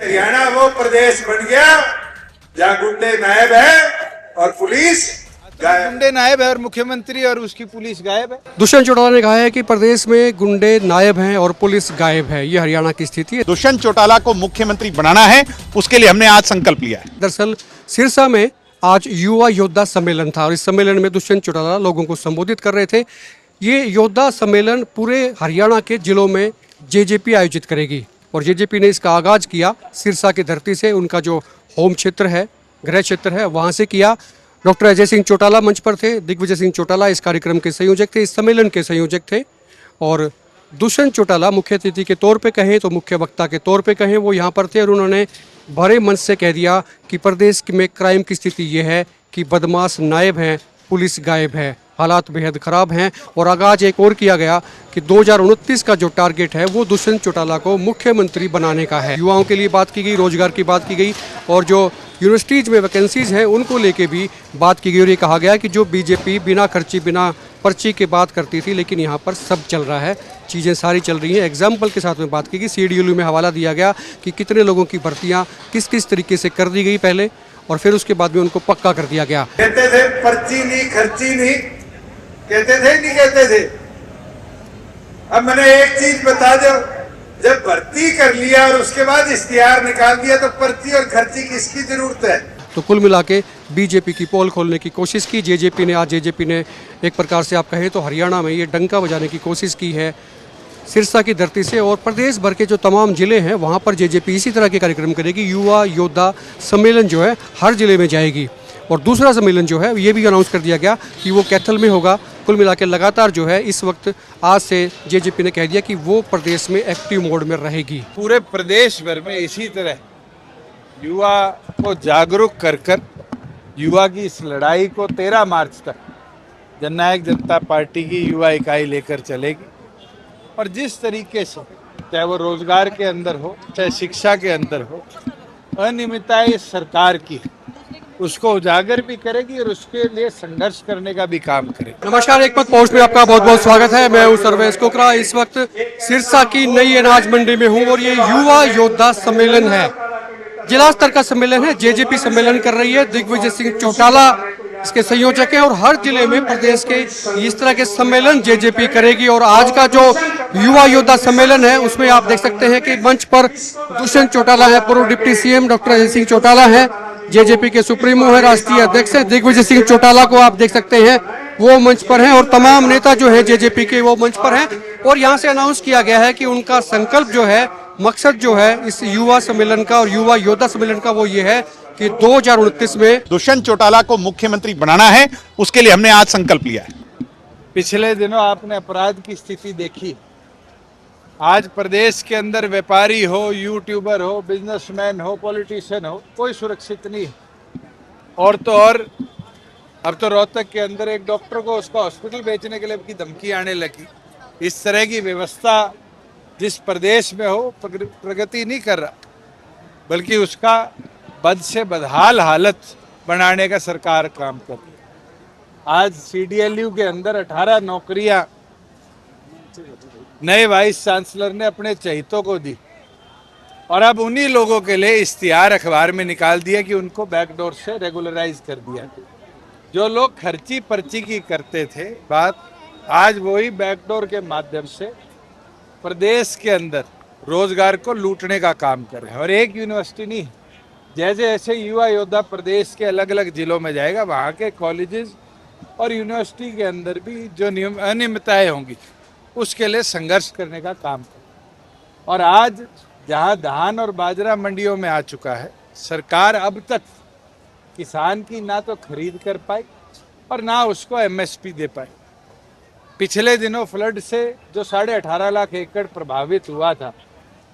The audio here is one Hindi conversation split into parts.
हरियाणा वो प्रदेश बन गया जहाँ गुंडे नायब है और पुलिस गायब। गुंडे नायब है और मुख्यमंत्री और उसकी पुलिस गायब है। दुष्यंत चौटाला ने कहा है कि प्रदेश में गुंडे नायब हैं और पुलिस गायब है। ये हरियाणा की स्थिति है। दुष्यंत चौटाला को मुख्यमंत्री बनाना है, उसके लिए हमने आज संकल्प लिया है। दरअसल सिरसा में आज युवा योद्धा सम्मेलन था और इस सम्मेलन में दुष्यंत चौटाला लोगों को संबोधित कर रहे थे। ये योद्धा सम्मेलन पूरे हरियाणा के जिलों में जेजेपी आयोजित करेगी और जेजेपी ने इसका आगाज किया सिरसा की धरती से। उनका जो होम क्षेत्र है, गृह क्षेत्र है, वहाँ से किया। डॉक्टर अजय सिंह चौटाला मंच पर थे। दिग्विजय सिंह चौटाला इस कार्यक्रम के संयोजक थे, इस सम्मेलन के संयोजक थे। और दुष्यंत चौटाला मुख्य अतिथि के तौर पे कहें तो मुख्य वक्ता के तौर पे कहें वो यहाँ पर थे और उन्होंने भरे मंच से कह दिया कि प्रदेश में क्राइम की स्थिति ये है कि बदमाश नायब हैं, पुलिस गायब है, हालात बेहद ख़राब हैं। और आगाज एक और किया गया कि 2029 का जो टारगेट है वो दुष्यंत चौटाला को मुख्यमंत्री बनाने का है। युवाओं के लिए बात की गई, रोजगार की बात की गई और जो यूनिवर्सिटीज़ में वैकेंसीज़ हैं उनको लेके भी बात की गई। और ये कहा गया कि जो बीजेपी बिना खर्ची बिना पर्ची के बात करती थी, लेकिन यहाँ पर सब चल रहा है, चीज़ें सारी चल रही हैं। एग्जाम्पल के साथ में बात की गई। CDLU में हवाला दिया गया कि कितने लोगों की भर्तियाँ किस किस तरीके से कर दी गई पहले और फिर उसके बाद में उनको पक्का कर दिया गया। कहते थे पर्ची नहीं, खर्ची नहीं, कहते थे नहीं कहते थे। अब मैंने एक चीज बता दो, जब भर्ती कर लिया और उसके बाद इश्तिहार निकाल दिया तो पर्ची और खर्ची किसकी जरूरत है। तो कुल मिला के बीजेपी की पोल खोलने की कोशिश की जेजेपी ने एक प्रकार से आप कहें तो हरियाणा में ये डंका बजाने की कोशिश की है सिरसा की धरती से। और प्रदेश भर के जो तमाम जिले हैं वहाँ पर जेजेपी इसी तरह के कार्यक्रम करेगी। युवा योद्धा सम्मेलन जो है हर जिले में जाएगी। और दूसरा सम्मेलन जो है ये भी अनाउंस कर दिया गया कि वो कैथल में होगा। कुल मिला के लगातार जो है इस वक्त आज से जेजेपी ने कह दिया कि वो प्रदेश में एक्टिव मोड में रहेगी। पूरे प्रदेश भर में इसी तरह युवा को जागरूक कर कर युवा की इस लड़ाई को 13 मार्च तक जननायक जनता पार्टी की युवा इकाई लेकर चलेगी। और जिस तरीके से चाहे वो रोजगार के अंदर हो, चाहे शिक्षा के अंदर हो, अनियमितताएं इस सरकार की उसको उजागर भी करेगी और उसके लिए संघर्ष करने का भी काम करेगी। नमस्कार, एक पथ पोस्ट में आपका बहुत बहुत स्वागत है। मैं हूं सर्वेश कोकरा। इस वक्त सिरसा की नई अनाज मंडी में हूं और ये युवा योद्धा सम्मेलन है, जिला स्तर का सम्मेलन है। जेजेपी सम्मेलन कर रही है, दिग्विजय सिंह चौटाला इसके संयोजक हैं और हर जिले में प्रदेश के इस तरह के सम्मेलन जेजेपी करेगी। और आज का जो युवा योद्धा सम्मेलन है उसमें आप देख सकते हैं कि मंच पर दुष्यंत चौटाला है, पूर्व deputy CM doctor Ajay Singh Chautala है, जेजेपी के सुप्रीमो है, राष्ट्रीय अध्यक्ष है दिग्विजय सिंह चौटाला को आप देख सकते हैं वो मंच पर हैं और तमाम नेता जो है जेजेपी के वो मंच पर हैं। और यहाँ से अनाउंस किया गया है कि उनका संकल्प जो है, मकसद जो है इस युवा सम्मेलन का और युवा योद्धा सम्मेलन का वो ये है कि 2029 में दुष्यंत चौटाला को मुख्यमंत्री बनाना है, उसके लिए हमने आज संकल्प लिया है। पिछले दिनों आपने अपराध की स्थिति देखी। आज प्रदेश के अंदर व्यापारी हो, यूट्यूबर हो, बिजनेसमैन हो, पॉलिटिशियन हो, कोई सुरक्षित नहीं है। और तो और अब तो रोहतक के अंदर एक डॉक्टर को उसका हॉस्पिटल बेचने के लिए की धमकी आने लगी। इस तरह की व्यवस्था जिस प्रदेश में हो प्रगति नहीं कर रहा, बल्कि उसका बद से बदहाल हालत बनाने का सरकार काम कर रही है। आज CDLU के अंदर 18 नौकरियां नए वाइस चांसलर ने अपने चहितों को दी और अब उन्हीं लोगों के लिए इश्तिहार अखबार में निकाल दिया कि उनको बैकडोर से रेगुलराइज कर दिया। जो लोग खर्ची पर्ची की करते थे बात, आज वही बैकडोर के माध्यम से प्रदेश के अंदर रोजगार को लूटने का काम कर रहे हैं। और एक यूनिवर्सिटी नहीं, जैसे जैसे युवा योद्धा प्रदेश के अलग अलग जिलों में जाएगा वहाँ के कॉलेजेस और यूनिवर्सिटी के अंदर भी जो अनियमितताएं होंगी उसके लिए संघर्ष करने का काम कर। और आज जहाँ धान और बाजरा मंडियों में आ चुका है, सरकार अब तक किसान की ना तो खरीद कर पाई और ना उसको MSP दे पाई। पिछले दिनों फ्लड से जो 18.5 लाख एकड़ प्रभावित हुआ था,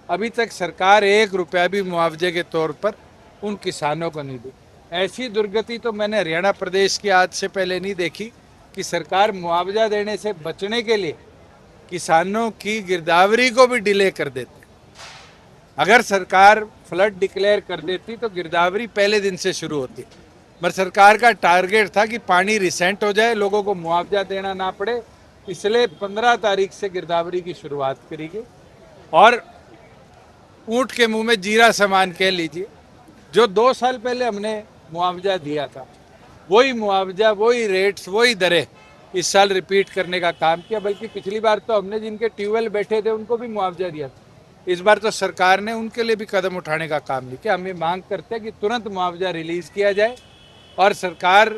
अभी तक सरकार 1 रुपया भी मुआवजे के तौर पर उन किसानों को नहीं दी। ऐसी दुर्गति तो मैंने हरियाणा प्रदेश की आज से पहले नहीं देखी कि सरकार मुआवजा देने से बचने के लिए किसानों की गिरदावरी को भी डिले कर देती। अगर सरकार फ्लड डिक्लेयर कर देती तो गिरदावरी पहले दिन से शुरू होती, मगर सरकार का टारगेट था कि पानी रिसेंट हो जाए, लोगों को मुआवजा देना ना पड़े, इसलिए 15 तारीख से गिरदावरी की शुरुआत करी गई। और ऊंट के मुंह में जीरा समान कह लीजिए। जो 2 साल पहले हमने मुआवजा दिया था, वही मुआवजा, वही रेट्स, वही दरें इस साल रिपीट करने का काम किया। बल्कि पिछली बार तो हमने जिनके ट्यूबवेल बैठे थे उनको भी मुआवजा दिया था। इस बार तो सरकार ने उनके लिए भी कदम उठाने का काम नहीं किया। हम ये मांग करते हैं कि तुरंत मुआवजा रिलीज किया जाए और सरकार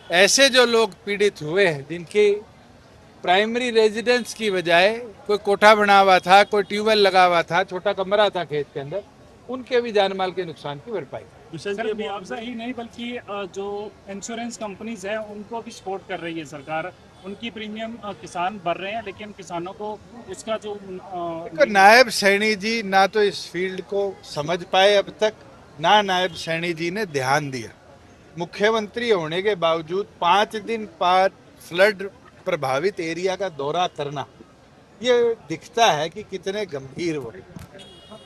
ऐसे जो लोग पीड़ित हुए हैं, जिनकी प्राइमरी रेजिडेंस की बजाय कोई कोठा बना हुआ था, कोई ट्यूबवेल लगा हुआ था, छोटा कमरा था खेत के अंदर, उनके भी जान माल के नुकसान की भरपाई। सर, मुआवजा ही नहीं बल्कि जो इंश्योरेंस कंपनीज है उनको भी सपोर्ट कर रही है सरकार। उनकी प्रीमियम किसान भर रहे हैं, लेकिन किसानों को इसका जो देखो, नायब सैनी जी ना तो इस फील्ड को समझ पाए अब तक, ना नायब सैनी जी ने ध्यान दिया। मुख्यमंत्री होने के बावजूद 5 दिन बाद फ्लड प्रभावित एरिया का दौरा करना, ये दिखता है कि कितने गंभीर वो।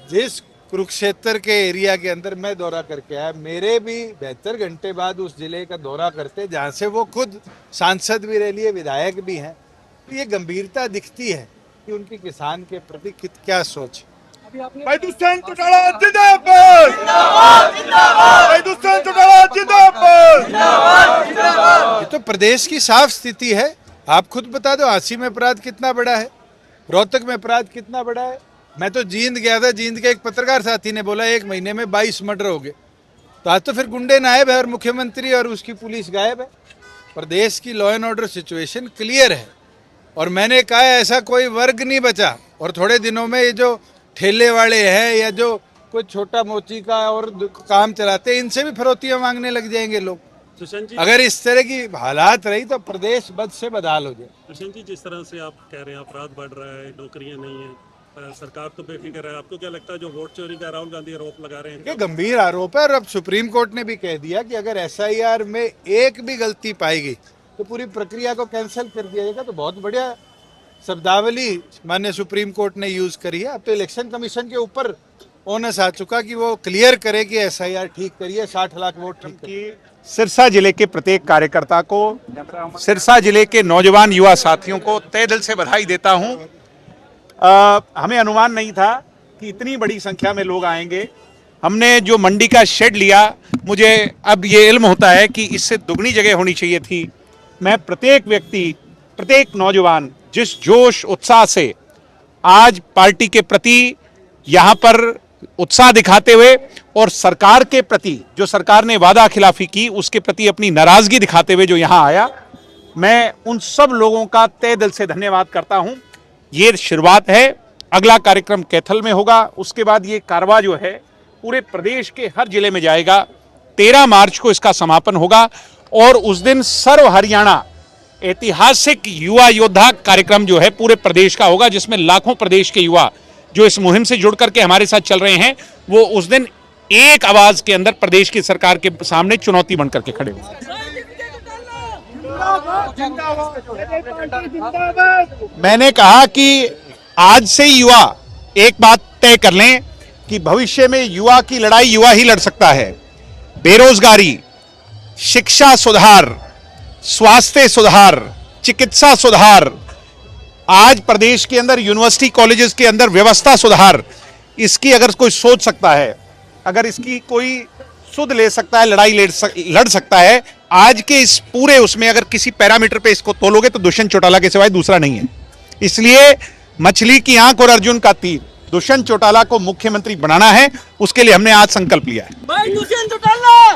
जिस कुरुक्षेत्र के एरिया के अंदर मैं दौरा करके आया, मेरे भी 72 घंटे बाद उस जिले का दौरा करते, जहाँ से वो खुद सांसद भी रह लिए, विधायक भी हैं। तो ये गंभीरता दिखती है कि उनकी किसान के प्रति क्या सोच। दुष्यंत चौटाला जिंदाबाद, दुष्यंत चौटाला जिंदाबाद। ये तो प्रदेश की साफ स्थिति है। आप खुद बता दो, हांसी में अपराध कितना बड़ा है, रोहतक में अपराध कितना बड़ा है। मैं तो जींद गया था, जींद के एक पत्रकार साथी ने बोला 1 महीने में 22 मर्डर हो गए। तो आज तो फिर गुंडे नायब है और मुख्यमंत्री और उसकी पुलिस गायब है। प्रदेश की law and order situation clear है और मैंने कहा ऐसा कोई वर्ग नहीं बचा। और थोड़े दिनों में ये जो ठेले वाले हैं या जो कोई छोटा मोची का और काम चलाते हैं, इनसे भी फिरौतियां मांगने लग जाएंगे लोग। अगर इस तरह की हालात रही तो प्रदेश बद से बदहाल हो जाए। दुष्यंत जी, जिस तरह से आप कह रहे हैं अपराध बढ़ रहा है, नौकरियां नहीं है, सरकार तो बेफिक्र है, आपको क्या लगता है जो वोट चोरी का राहुल गांधी आरोप लगा रहे हैं? ये गंभीर आरोप है और अब सुप्रीम कोर्ट ने भी कह दिया कि अगर SIR में एक भी गलती पाई गई तो पूरी प्रक्रिया को कैंसिल कर दिया जाएगा। तो बहुत बढ़िया शब्दावली माननीय सुप्रीम कोर्ट ने यूज करी है। अब तो इलेक्शन कमीशन के ऊपर ओनस आ चुका कि वो क्लियर करे कि SIR ठीक करिए, 60 लाख वोट ठीक करिए। सिरसा जिले के प्रत्येक कार्यकर्ता को, सिरसा जिले के नौजवान युवा साथियों को तहे दिल से बधाई देता हूं। हमें अनुमान नहीं था कि इतनी बड़ी संख्या में लोग आएंगे। हमने जो मंडी का शेड लिया, मुझे अब ये इल्म होता है कि इससे दुगनी जगह होनी चाहिए थी। मैं प्रत्येक व्यक्ति, प्रत्येक नौजवान जिस जोश उत्साह से आज पार्टी के प्रति यहाँ पर उत्साह दिखाते हुए और सरकार के प्रति जो सरकार ने वादा खिलाफी की उसके प्रति अपनी नाराजगी दिखाते हुए जो यहाँ आया, मैं उन सब लोगों का तहे दिल से धन्यवाद करता हूँ। ये शुरुआत है, अगला कार्यक्रम कैथल में होगा, उसके बाद ये कारवा जो है पूरे प्रदेश के हर जिले में जाएगा। 13 मार्च को इसका समापन होगा और उस दिन सर्व हरियाणा ऐतिहासिक युवा योद्धा कार्यक्रम जो है पूरे प्रदेश का होगा, जिसमें लाखों प्रदेश के युवा जो इस मुहिम से जुड़ करके हमारे साथ चल रहे हैं, वो उस दिन एक आवाज के अंदर प्रदेश की सरकार के सामने चुनौती बनकर के खड़े होंगे। मैंने कहा कि आज से युवा एक बात तय कर लें कि भविष्य में युवा की लड़ाई युवा ही लड़ सकता है। बेरोजगारी, शिक्षा सुधार, स्वास्थ्य सुधार, चिकित्सा सुधार, आज प्रदेश के अंदर यूनिवर्सिटी कॉलेजेस के अंदर व्यवस्था सुधार, इसकी अगर कोई सोच सकता है, अगर इसकी कोई सुध ले सकता है, लड़ाई लड़ सकता है, आज के इस पूरे उसमें अगर किसी पैरामीटर पे इसको तोलोगे तो दुष्यंत चौटाला के सिवाय दूसरा नहीं है। इसलिए मछली की आंख और अर्जुन का तीर, दुष्यंत चौटाला को मुख्यमंत्री बनाना है, उसके लिए हमने आज संकल्प लिया है। भाई दुष्यंत चौटाला